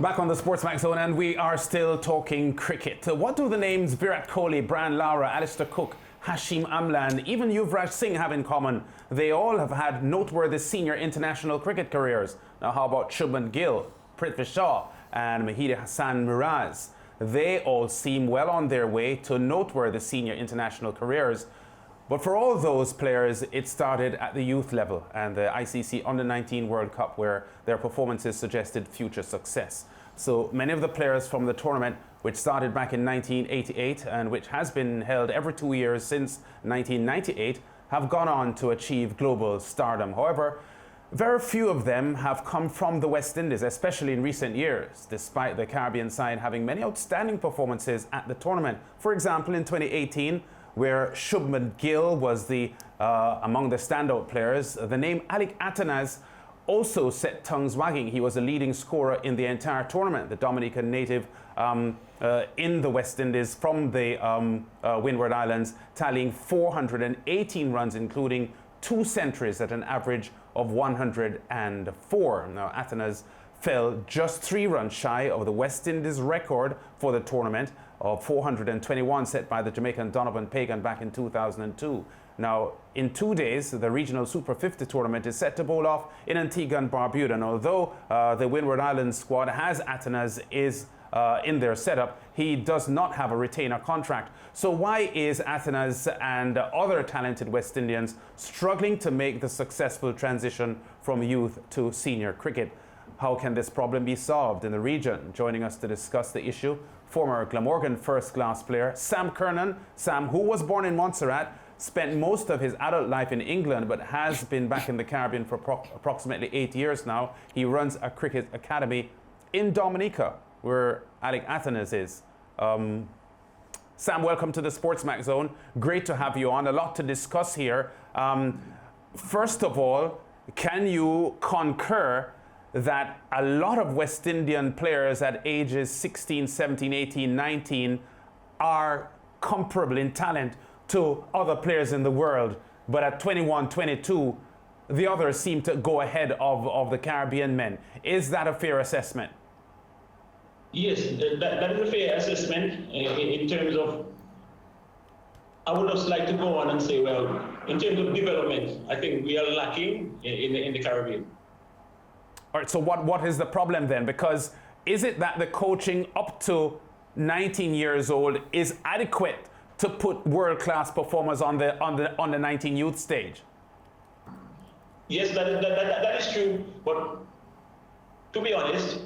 Back on the SportsMax Zone, and we are still talking cricket. What do the names Virat Kohli, Brian Lara, Alistair Cook, Hashim Amla, even Yuvraj Singh have in common? They all have had noteworthy senior international cricket careers. Now, how about Shubman Gill, Prithvi Shaw, and Mahidi Hassan Miraz? They all seem well on their way to noteworthy senior international careers. But for all those players, it started at the youth level and the ICC Under-19 World Cup, where their performances suggested future success. So many of the players from the tournament, which started back in 1988 and which has been held every 2 years since 1998, have gone on to achieve global stardom. However, very few of them have come from the West Indies, especially in recent years, despite the Caribbean side having many outstanding performances at the tournament. For example, in 2018, where Shubman Gill was among the standout players, the name Alec Atenas also set tongues wagging. He was the leading scorer in the entire tournament, the Dominican native in the West Indies from the Windward Islands, tallying 418 runs, including 2 centuries at an average of 104. Now, Atenas fell just 3 runs shy of the West Indies record for the tournament of 421 set by the Jamaican Donovan Pagan back in 2002. Now, in 2 days, the regional Super 50 tournament is set to bowl off in Antigua and Barbuda. And although the Windward Islands squad has Atenas in their setup, he does not have a retainer contract. So why is Atenas and other talented West Indians struggling to make the successful transition from youth to senior cricket? How can this problem be solved in the region? Joining us to discuss the issue, former Glamorgan first-class player Sam Kirnon. Sam, who was born in Montserrat, spent most of his adult life in England, but has been back in the Caribbean for approximately 8 years now. He runs a cricket academy in Dominica, where Alec Atenas is. Sam, welcome to the SportsMax Zone. Great to have you on. A lot to discuss here. First of all, can you concur that a lot of West Indian players at ages 16, 17, 18, 19 are comparable in talent to other players in the world, but at 21, 22, the others seem to go ahead of the Caribbean men? Is that a fair assessment? Yes, that is a fair assessment in terms of, I would just like to go on and say, well, in terms of development, I think we are lacking in the Caribbean. All right, so what is the problem then? Because is it that the coaching up to 19 years old is adequate to put world-class performers on the 19 youth stage? Yes, that is true. But to be honest,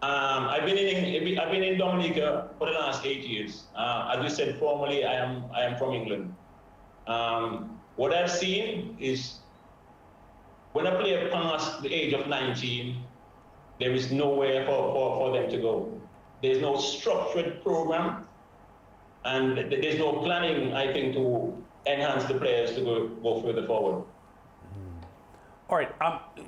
I've been in Dominica for the last 8 years. As you said, formally, I am from England. What I've seen is, when a player past the age of 19, there is nowhere for them to go. There's no structured program, and there's no planning, I think, to enhance the players to go further forward. All right,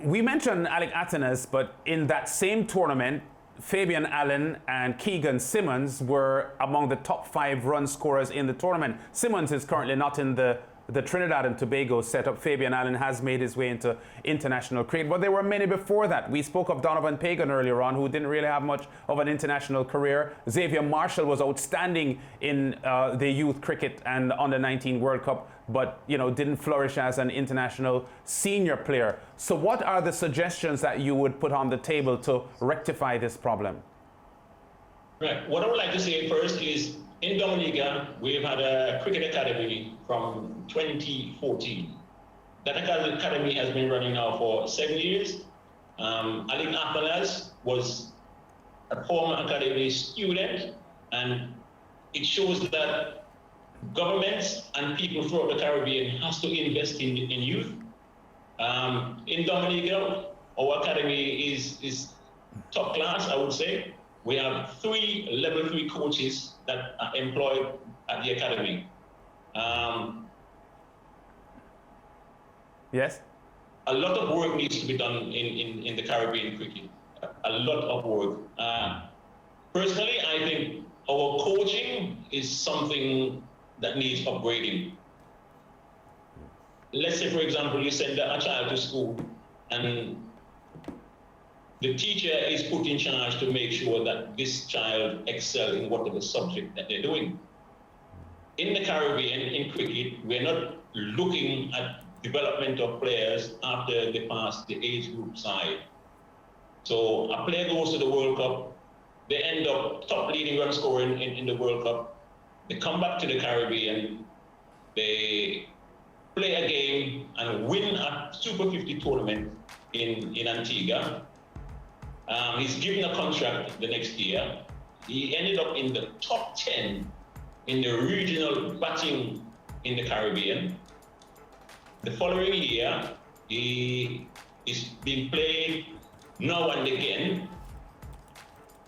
we mentioned Alec Atenas, but in that same tournament, Fabian Allen and Keegan Simmons were among the top 5 run scorers in the tournament. Simmons is currently not in the Trinidad and Tobago setup. Fabian Allen has made his way into international cricket, but there were many before that. We spoke of Donovan Pagan earlier on, who didn't really have much of an international career. Xavier Marshall was outstanding in the youth cricket and under-19 World Cup, but didn't flourish as an international senior player. So what are the suggestions that you would put on the table to rectify this problem? Right. What I would like to say first is, in Dominica, we've had a cricket academy from 2014. That academy has been running now for 7 years. Alec Atenas was a former academy student, and it shows that governments and people throughout the Caribbean has to invest in youth. In Dominica, our academy is top class, I would say. We have 3 level 3 coaches that are employed at the academy. Yes? A lot of work needs to be done in the Caribbean cricket. A lot of work. Personally, I think our coaching is something that needs upgrading. Let's say, for example, you send a child to school and the teacher is put in charge to make sure that this child excel in whatever subject that they're doing. In the Caribbean, in cricket, we're not looking at development of players after they pass the age group side. So a player goes to the World Cup, they end up top leading run scorer in the World Cup, they come back to the Caribbean, they play a game and win a Super 50 tournament in Antigua. He's given a contract the next year. He ended up in the top 10 in the regional batting in the Caribbean. The following year, he is being played now and again,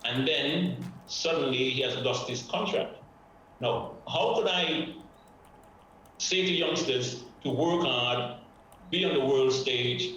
and then suddenly he has lost his contract. Now, how could I say to youngsters to work hard, be on the world stage,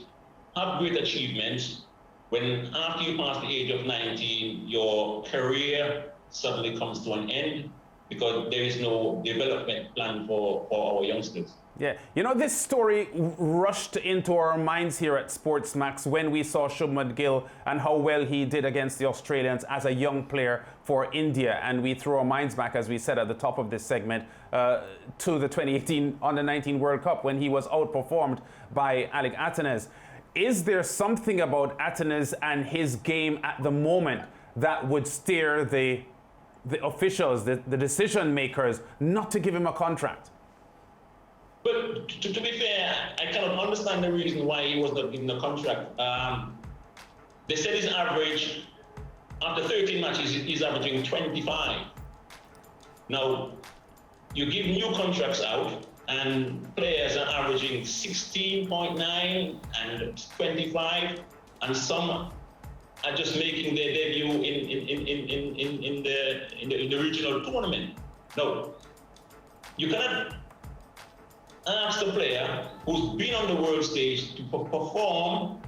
have great achievements, when after you pass the age of 19, your career suddenly comes to an end because there is no development plan for our youngsters? Yeah, you know, this story rushed into our minds here at SportsMax when we saw Shubman Gill and how well he did against the Australians as a young player for India. And we threw our minds back, as we said at the top of this segment, to the 2018 Under-19 World Cup when he was outperformed by Alec Atenes. Is there something about Atenes and his game at the moment that would steer the officials, the decision makers, not to give him a contract? But to be fair, I cannot understand the reason why he was not given a contract. They said his average, after 13 matches, he's averaging 25. Now, you give new contracts out, and players are averaging 16.9 and 25, and some are just making their debut in the regional tournament. No, you cannot ask the player who's been on the world stage to perform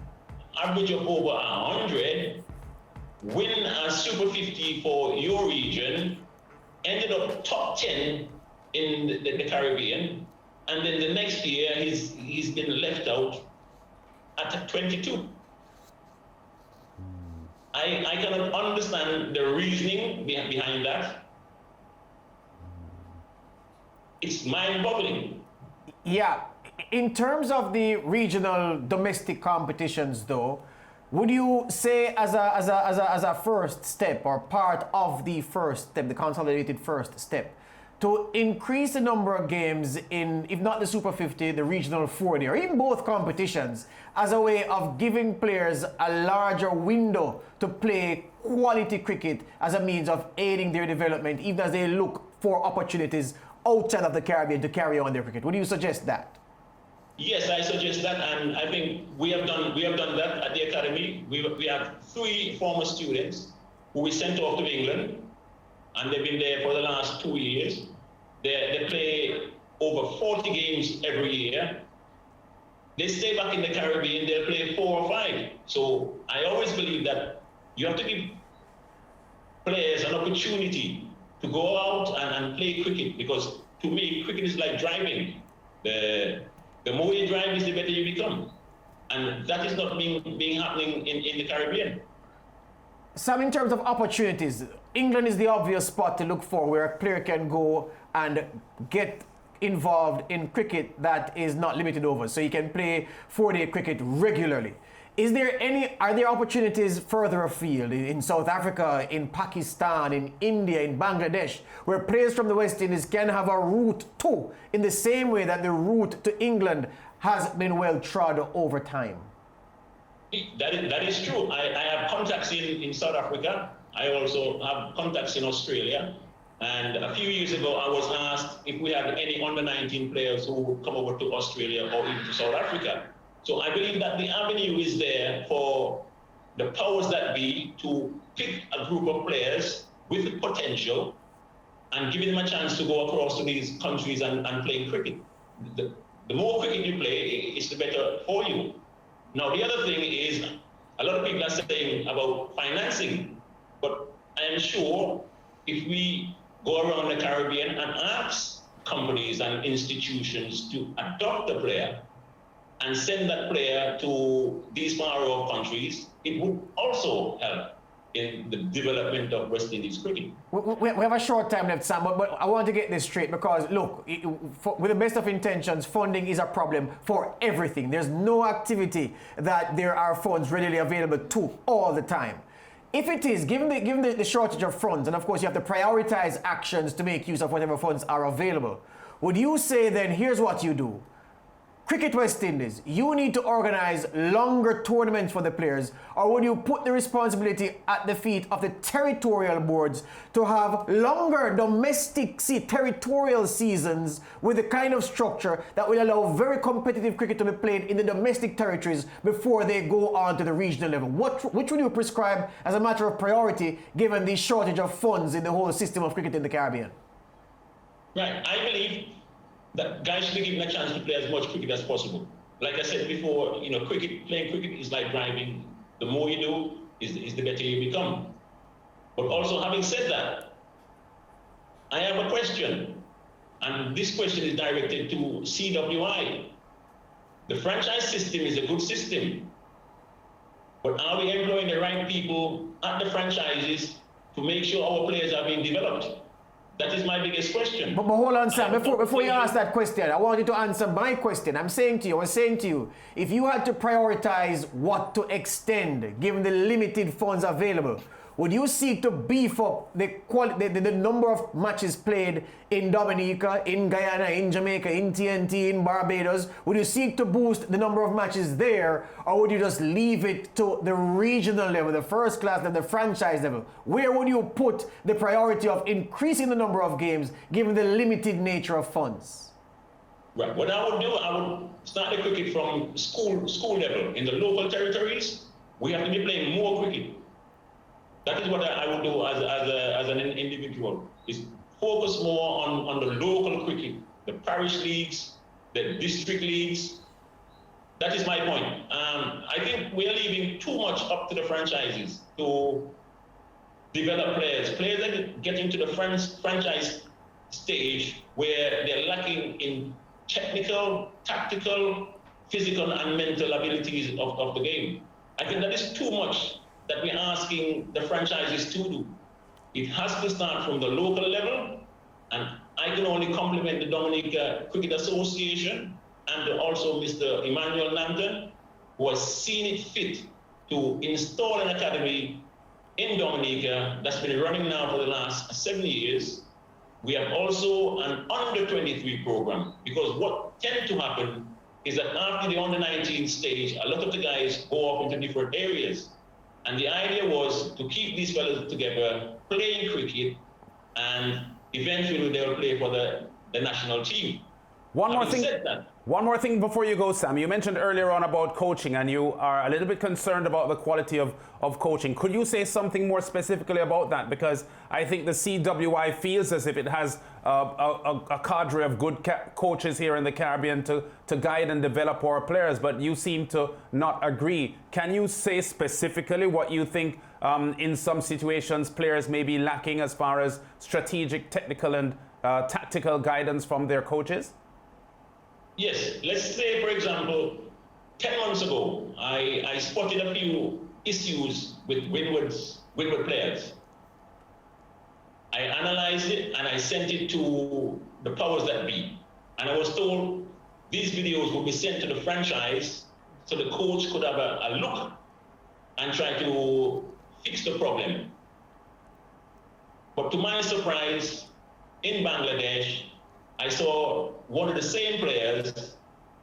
average of over 100, win a Super 50 for your region, ended up top 10 in the Caribbean, and then the next year he's been left out at 22. I cannot understand the reasoning behind that. It's mind-boggling. Yeah, in terms of the regional domestic competitions though, would you say as a first step or part of the first step, the consolidated first step, to increase the number of games in, if not the Super 50, the regional 40, or even both competitions, as a way of giving players a larger window to play quality cricket as a means of aiding their development, even as they look for opportunities outside of the Caribbean to carry on their cricket? Would you suggest that? Yes, I suggest that, and I think we have done that at the academy. We have 3 former students who we sent off to England, and they've been there for the last 2 years. They play over 40 games every year. They stay back in the Caribbean, they'll play 4 or 5. So I always believe that you have to give players an opportunity to go out and play cricket, because to me, cricket is like driving. The more you drive is the better you become. And that is not being happening in the Caribbean. Sam, in terms of opportunities, England is the obvious spot to look for where a player can go and get involved in cricket that is not limited over. So he can play 4-day cricket regularly. Are there opportunities further afield in South Africa, in Pakistan, in India, in Bangladesh, where players from the West Indies can have a route to, in the same way that the route to England has been well trod over time? That is true. I have contacts in South Africa. I also have contacts in Australia. And a few years ago, I was asked if we had any under-19 players who would come over to Australia or even to South Africa. So I believe that the avenue is there for the powers that be to pick a group of players with potential and give them a chance to go across to these countries and play cricket. The more cricket you play, it's the better for you. Now, the other thing is, a lot of people are saying about financing, but I am sure if we go around the Caribbean and ask companies and institutions to adopt a player and send that player to these far off countries, it would also help in the development of West Indies cricket. We have a short time left, Sam, but I want to get this straight because, look, with the best of intentions, funding is a problem for everything. There's no activity that there are funds readily available to all the time. If it is, given the shortage of funds, and of course you have to prioritize actions to make use of whatever funds are available, would you say then, here's what you do? Cricket West Indies, you need to organize longer tournaments for the players, or would you put the responsibility at the feet of the territorial boards to have longer domestic territorial seasons with the kind of structure that will allow very competitive cricket to be played in the domestic territories before they go on to the regional level? Which would you prescribe as a matter of priority given the shortage of funds in the whole system of cricket in the Caribbean? Right, I believe that guys should be given a chance to play as much cricket as possible. Like I said before, you know, playing cricket is like driving. The more you do, is the better you become. But also, having said that, I have a question, and this question is directed to CWI. The franchise system is a good system, but are we employing the right people at the franchises to make sure our players are being developed? That is my biggest question. But hold on, Sam. Before you ask that question, I want you to answer my question. I was saying to you, if you had to prioritize what to extend, given the limited funds available, would you seek to beef up the number of matches played in Dominica, in Guyana, in Jamaica, in TNT, in Barbados? Would you seek to boost the number of matches there, or would you just leave it to the regional level, the first class level, the franchise level? Where would you put the priority of increasing the number of games, given the limited nature of funds? Right. What I would do, I would start the cricket from school level. In the local territories, we have to be playing more cricket. That is what I would do as an individual, is focus more on the local cricket, the parish leagues, the district leagues. That is my point. I think we are leaving too much up to the franchises to develop players. Players that get into the franchise stage where they're lacking in technical, tactical, physical, and mental abilities of the game. I think that is too much that we're asking the franchises to do. It has to start from the local level, and I can only compliment the Dominica Cricket Association and also Mr. Emmanuel Nanton, who has seen it fit to install an academy in Dominica that's been running now for the last 7 years. We have also an under-23 program, because what tends to happen is that after the under-19 stage, a lot of the guys go off into different areas. And the idea was to keep these fellas together, playing cricket, and eventually they'll play for the national team. One more thing before you go, Sam. You mentioned earlier on about coaching, and you are a little bit concerned about the quality of coaching. Could you say something more specifically about that? Because I think the CWI feels as if it has a cadre of good coaches here in the Caribbean to guide and develop our players, but you seem to not agree. Can you say specifically what you think in some situations players may be lacking as far as strategic, technical, and tactical guidance from their coaches? Yes, let's say, for example, 10 months ago, I spotted a few issues with Windward players. I analyzed it and I sent it to the powers that be. And I was told these videos would be sent to the franchise so the coach could have a look and try to fix the problem. But to my surprise, in Bangladesh, I saw one of the same players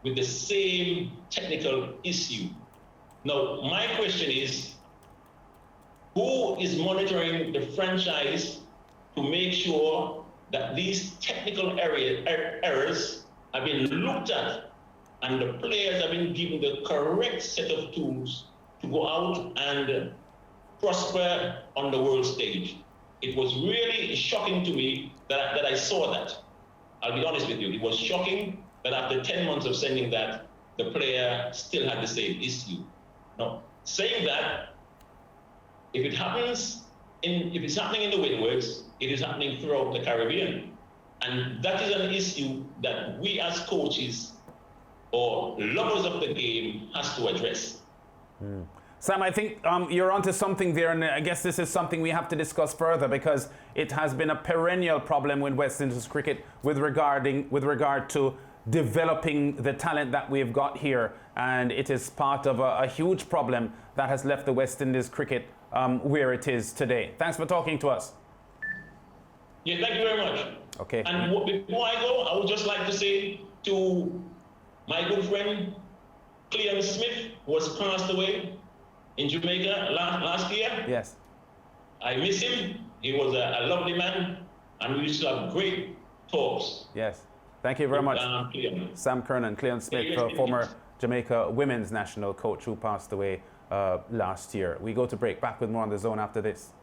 with the same technical issue. Now, my question is, who is monitoring the franchise to make sure that these technical errors have been looked at and the players have been given the correct set of tools to go out and prosper on the world stage? It was really shocking to me that I saw that. I'll be honest with you, it was shocking that after 10 months of sending that, the player still had the same issue. Now, saying that, if it's happening in the Windwards, it is happening throughout the Caribbean. And that is an issue that we as coaches or lovers of the game has to address. Sam, I think you're onto something there, and I guess this is something we have to discuss further because it has been a perennial problem with West Indies cricket with regard to developing the talent that we've got here, and it is part of a huge problem that has left the West Indies cricket where it is today. Thanks for talking to us. Yeah, thank you very much. Okay. And before I go, I would just like to say to my good friend Cleon Smith, who was passed away in Jamaica last year. Yes. I miss him. He was a lovely man, and we used to have great talks. Yes. Thank you very much. Sam Kirnon, Cleon Smith, former Jamaica women's national coach who passed away last year. We go to break. Back with more on The Zone after this.